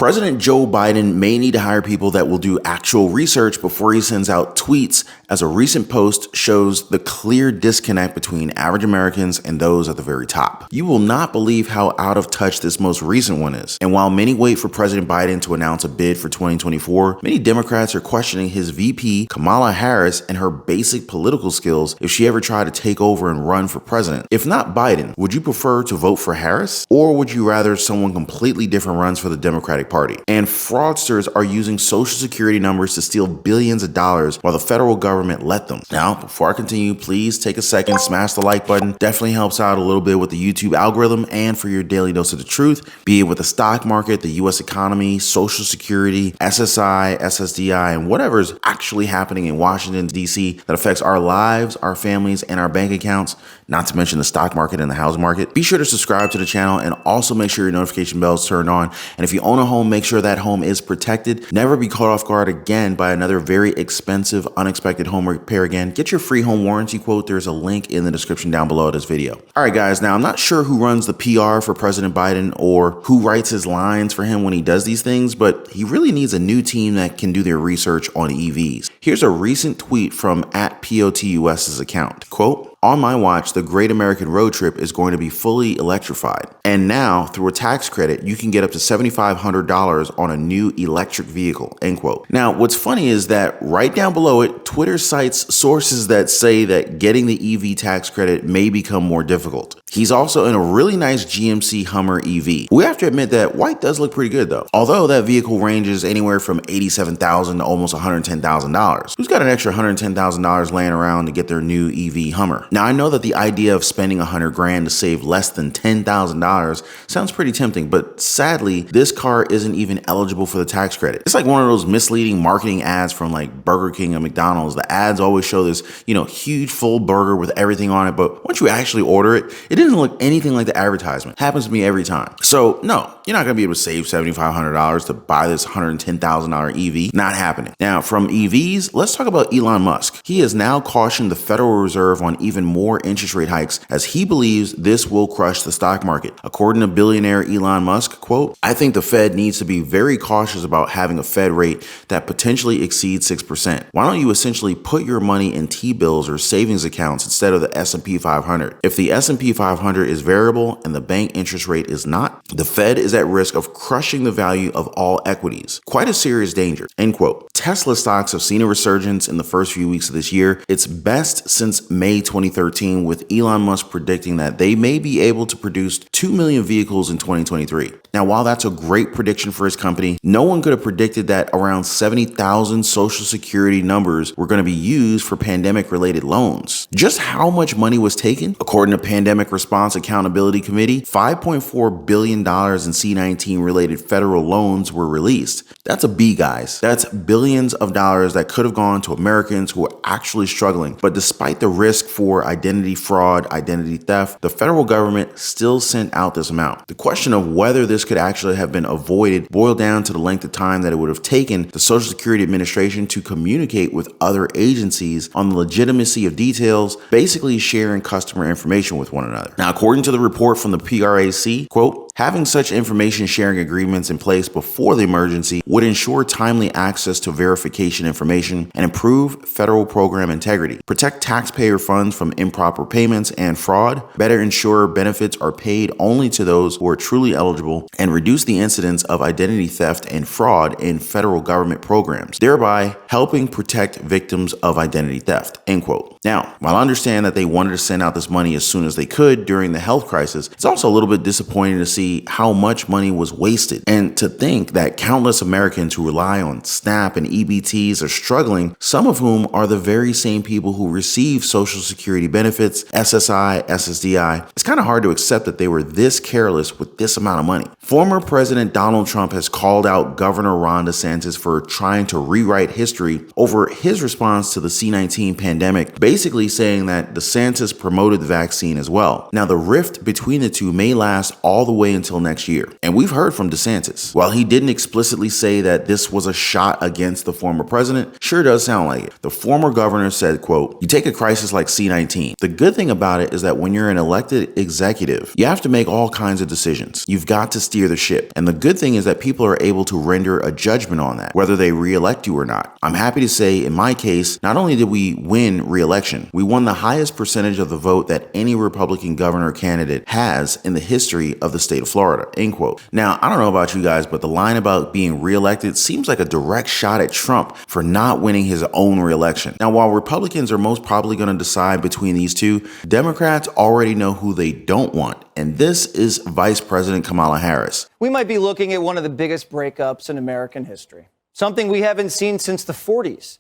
President Joe Biden may need to hire people that will do actual research before he sends out tweets, as a recent post shows the clear disconnect between average Americans and those at the very top. You will not believe how out of touch this most recent one is. And while many wait for President Biden to announce a bid for 2024, many Democrats are questioning his VP, Kamala Harris, and her basic political skills if she ever tried to take over and run for president. If not Biden, would you prefer to vote for Harris? Or would you rather someone completely different runs for the Democratic Party? And fraudsters are using social security numbers to steal billions of dollars while the federal government let them. Now, before I continue, please take a second, smash the like button. Definitely helps out a little bit with the YouTube algorithm and for your daily dose of the truth, be it with the stock market, the US economy, social security, SSI, SSDI, and whatever is actually happening in Washington, D.C. that affects our lives, our families, and our bank accounts, not to mention the stock market and the housing market. Be sure to subscribe to the channel and also make sure your notification bell is turned on. And if you own a home, make sure that home is protected. Never be caught off guard again by another very expensive, unexpected home repair again. Get your free home warranty quote. There's a link in the description down below this video. All right, guys. Now, I'm not sure who runs the PR for President Biden or who writes his lines for him when he does these things, but he really needs a new team that can do their research on EVs. Here's a recent tweet from @POTUS's account. Quote, "On my watch, the Great American Road Trip is going to be fully electrified. And now, through a tax credit, you can get up to $7,500 on a new electric vehicle," end quote. Now, what's funny is that right down below it, Twitter cites sources that say that getting the EV tax credit may become more difficult. He's also in a really nice GMC Hummer EV. We have to admit that white does look pretty good though. Although that vehicle ranges anywhere from $87,000 to almost $110,000. Who's got an extra $110,000 laying around to get their new EV Hummer? Now, I know that the idea of spending $100 grand to save less than $10,000 sounds pretty tempting, but sadly, this car isn't even eligible for the tax credit. It's like one of those misleading marketing ads from like Burger King and McDonald's. The ads always show this, huge full burger with everything on it, but once you actually order it, it doesn't look anything like the advertisement. Happens to me every time. So no, you're not gonna be able to save $7,500 to buy this $110,000 EV. Not happening. Now, from EVs, let's talk about Elon Musk. He has now cautioned the Federal Reserve on even more interest rate hikes, as he believes this will crush the stock market. According to billionaire Elon Musk, quote, "I think the Fed needs to be very cautious about having a Fed rate that potentially exceeds 6%. Why don't you essentially put your money in T-bills or savings accounts instead of the S&P 500? If the S&P 500 is variable and the bank interest rate is not, the Fed is at risk of crushing the value of all equities. Quite a serious danger," end quote. Tesla stocks have seen a resurgence in the first few weeks of this year, its best since May 2013, with Elon Musk predicting that they may be able to produce 2 million vehicles in 2023. Now, while that's a great prediction for his company, no one could have predicted that around 70,000 Social Security numbers were going to be used for pandemic-related loans. Just how much money was taken? According to Pandemic Response Accountability Committee, $5.4 billion in C-19-related federal loans were released. That's a B, guys. That's billions of dollars that could have gone to Americans who are actually struggling. But despite the risk for identity fraud, identity theft, the federal government still sent out this amount. The question of whether this could actually have been avoided boiled down to the length of time that it would have taken the Social Security Administration to communicate with other agencies on the legitimacy of details, basically sharing customer information with one another. Now, according to the report from the PRAC, quote, "Having such information sharing agreements in place before the emergency would ensure timely access to verification information and improve federal program integrity, protect taxpayer funds from improper payments and fraud, better ensure benefits are paid only to those who are truly eligible, and reduce the incidence of identity theft and fraud in federal government programs, thereby helping protect victims of identity theft," end quote. Now, while I understand that they wanted to send out this money as soon as they could during the health crisis, it's also a little bit disappointing to see how much money was wasted, and to think that countless Americans who rely on SNAP and EBTs are struggling, some of whom are the very same people who receive Social Security benefits, SSI, SSDI. It's kind of hard to accept that they were this careless with this amount of money. Former President Donald Trump has called out Governor Ron DeSantis for trying to rewrite history over his response to the C-19 pandemic, basically basically saying that DeSantis promoted the vaccine as well. Now, the rift between the two may last all the way until next year. And we've heard from DeSantis. While he didn't explicitly say that this was a shot against the former president, sure does sound like it. The former governor said, quote, "You take a crisis like C-19. The good thing about it is that when you're an elected executive, you have to make all kinds of decisions. You've got to steer the ship. And the good thing is that people are able to render a judgment on that, whether they re-elect you or not. I'm happy to say, in my case, not only did we win re-election, we won the highest percentage of the vote that any Republican governor candidate has in the history of the state of Florida," end quote. Now, I don't know about you guys, but the line about being re-elected seems like a direct shot at Trump for not winning his own re-election. Now, while Republicans are most probably going to decide between these two, Democrats already know who they don't want, and this is Vice President Kamala Harris. We might be looking at one of the biggest breakups in American history, something we haven't seen since the 40s.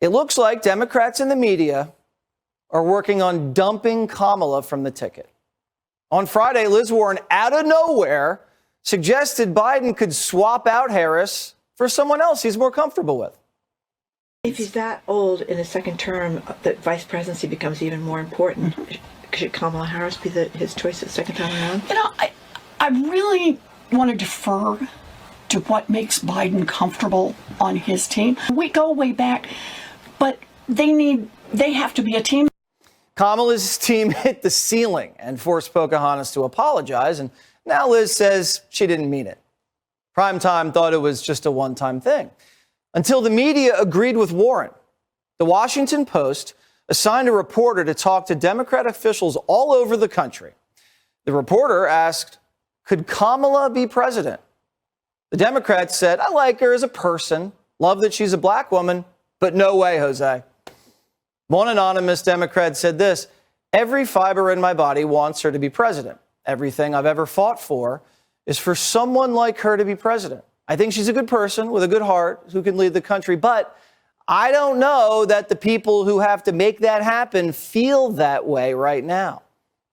It looks like Democrats in the media are working on dumping Kamala from the ticket. On Friday, Liz Warren, out of nowhere, suggested Biden could swap out Harris for someone else he's more comfortable with. If he's that old in his second term, the vice presidency becomes even more important. Should Kamala Harris be his choice the second time around? You know, I really want to defer to what makes Biden comfortable on his team. We go way back, but they have to be a team. Kamala's team hit the ceiling and forced Pocahontas to apologize, and now Liz says she didn't mean it. Primetime thought it was just a one-time thing, until the media agreed with Warren. The Washington Post assigned a reporter to talk to Democrat officials all over the country. The reporter asked, could Kamala be president? The Democrats said, I like her as a person, love that she's a black woman, but no way, Jose. One anonymous Democrat said this, every fiber in my body wants her to be president. Everything I've ever fought for is for someone like her to be president. I think she's a good person with a good heart who can lead the country, but I don't know that the people who have to make that happen feel that way right now.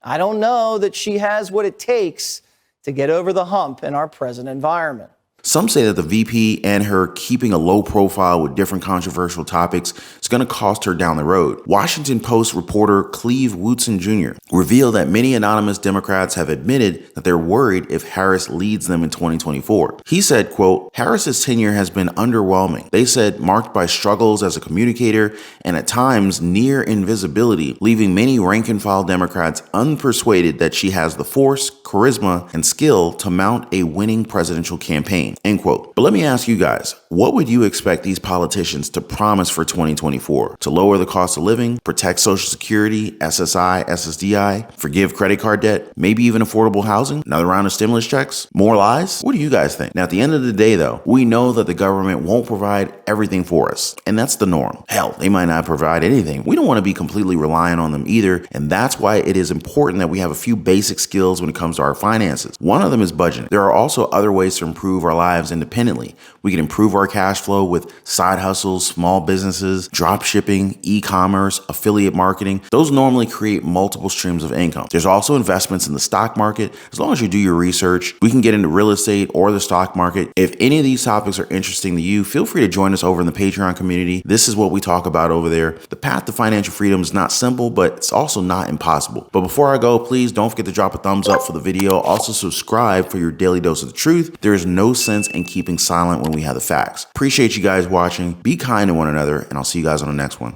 I don't know that she has what it takes to get over the hump in our present environment. Some say that the VP and her keeping a low profile with different controversial topics is going to cost her down the road. Washington Post reporter Cleve Wootson Jr. revealed that many anonymous Democrats have admitted that they're worried if Harris leads them in 2024. He said, quote, Harris's tenure has been underwhelming. They said marked by struggles as a communicator and at times near invisibility, leaving many rank and file Democrats unpersuaded that she has the force, charisma, and skill to mount a winning presidential campaign. End quote. But let me ask you guys, what would you expect these politicians to promise for 2024? To lower the cost of living, protect Social Security, SSI, SSDI, forgive credit card debt, maybe even affordable housing, another round of stimulus checks, more lies? What do you guys think? Now, at the end of the day, though, we know that the government won't provide everything for us, and that's the norm. Hell, they might not provide anything. We don't want to be completely reliant on them either, and that's why it is important that we have a few basic skills when it comes to our finances. One of them is budgeting. There are also other ways to improve our lives independently. We can improve our cash flow with side hustles, small businesses, drop shipping, e-commerce, affiliate marketing. Those normally create multiple streams of income. There's also investments in the stock market. As long as you do your research, we can get into real estate or the stock market. If any of these topics are interesting to you, feel free to join us over in the Patreon community. This is what we talk about over there. The path to financial freedom is not simple, but it's also not impossible. But before I go, please don't forget to drop a thumbs up for the video. Also subscribe for your daily dose of the truth. There is no sense in keeping silent when we have the facts. Appreciate you guys watching. Be kind to one another, and I'll see you guys on the next one.